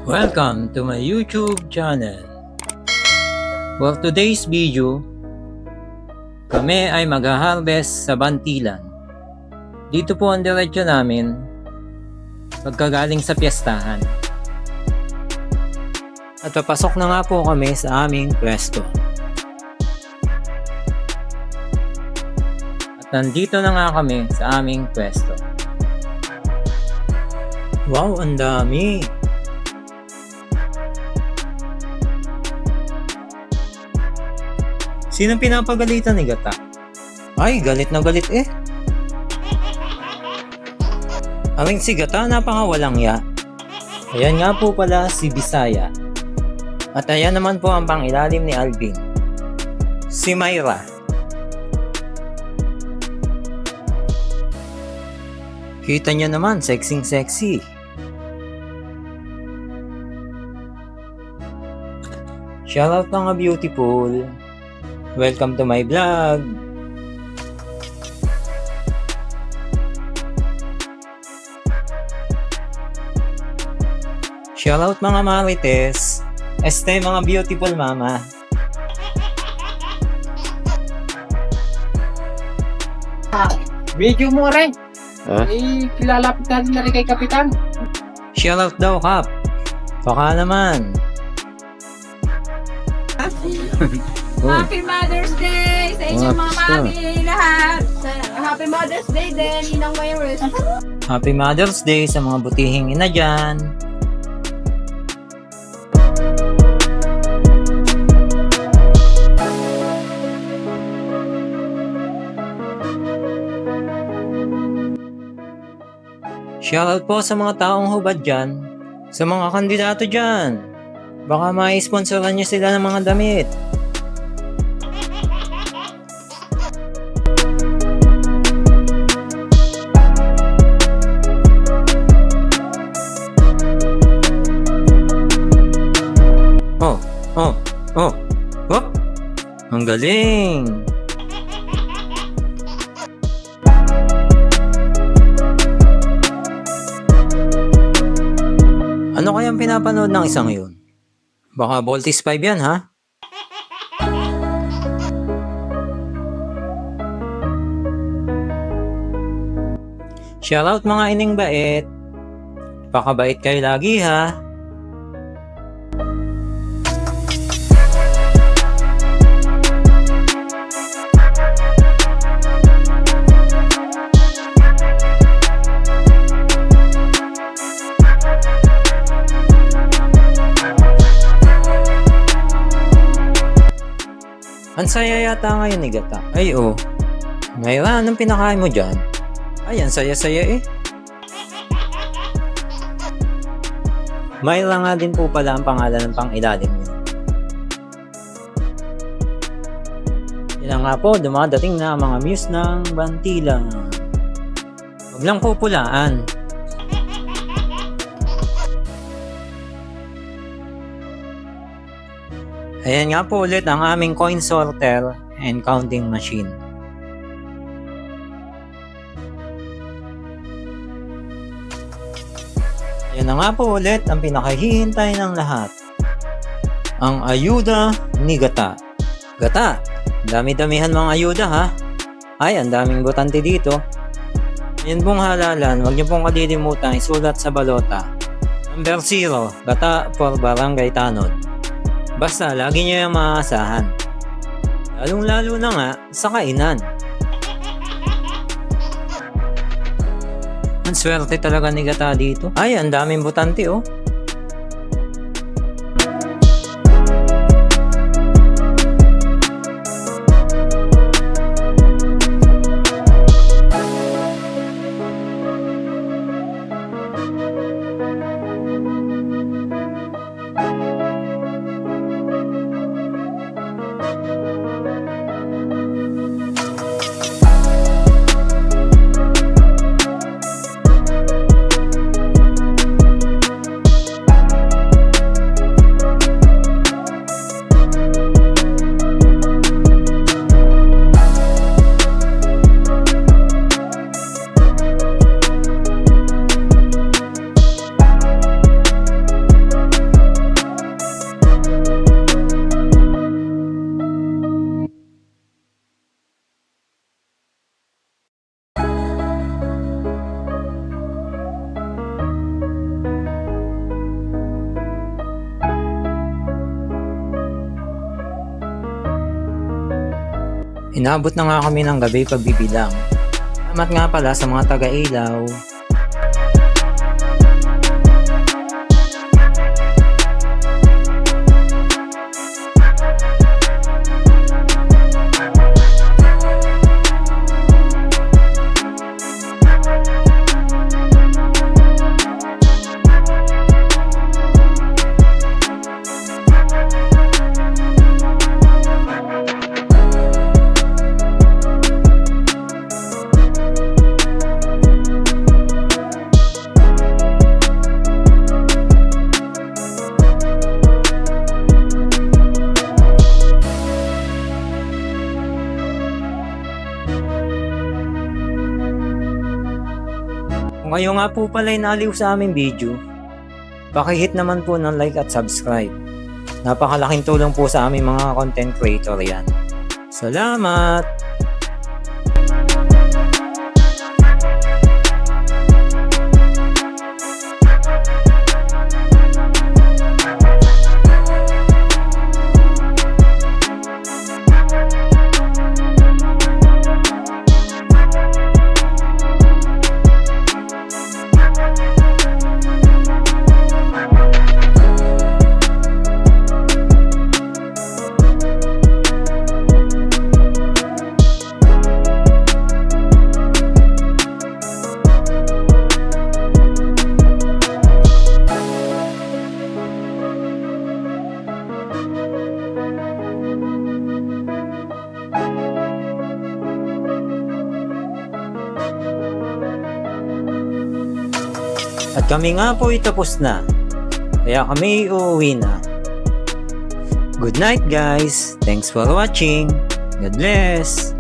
Welcome to my YouTube channel. For today's video, kami ay mag-harvest sa Bantilan. Dito po ang diretsyo namin pagkagaling sa piyestahan. At papasok na nga po kami sa aming pwesto. At nandito na nga kami sa aming pwesto. Wow, ang dami! Sinong pinapagalitan ni Gata? Ay, galit na galit eh. Aming si Gata, napakawalang ya. Ayan nga po pala si Bisaya. At ayan naman po ang pangilalim ni Alvin. Si Myra. Kita niyo naman, sexing sexy. Shoutout mga beautiful. Welcome to my vlog. Shoutout mga marites. Este mga beautiful mama. Video mo rin. Kilalapit natin na rin kay Kapitan. Shoutout daw Kap. Baka naman. Happy Mother's Day sa inyong mga mami lahat. Happy Mother's Day din, Ninang Mayros. Happy Mother's Day sa mga butihing ina dyan. Shoutout po sa mga taong hubad dyan, sa mga kandidato dyan. Baka ma-sponsoran nyo sila ng mga damit. Oh, ang galing! Ano kayang pinapanood ng isang yun? Baka Voltis 5 yan, ha? Shoutout mga ining bait. Pakabait kayo lagi, ha? Ang saya yata ngayon ni Gata. Ay oh. Mayra, anong pinakain mo dyan? Ay, ang saya-saya eh. Mayra nga din po pala ang pangalan ng pangilalim niya. Yan nga po, dumadating na ang mga muse ng Bantilan. Huwag lang pupulaan. Ayan nga po ulit ang aming coin sorter and counting machine. Ayan na nga po ulit ang pinakahihintay ng lahat. Ang ayuda ni Gata. Gata, dami-damihan mga ayuda ha. Ay, ang daming botante dito. Ayan pong halalan, huwag niyo pong kalilimutan isulat sa balota. Number 0, Gata for Barangay Tanod. Basta, lagi nyo yung maaasahan. Lalong-lalo na nga sa kainan. Ang swerte talaga ni Gata dito. Ay, ang daming butante oh. Inabot na nga kami ng gabi pagbibilang. Salamat nga pala sa mga taga-ilaw. Kung kayo nga po pala ay naaliw sa aming video, pakihit naman po ng like at subscribe. Napakalaking tulong po sa aming mga content creator yan. Salamat! At kami nga po ay tapos na. Kaya kami uuwi na. Good night guys. Thanks for watching. God bless.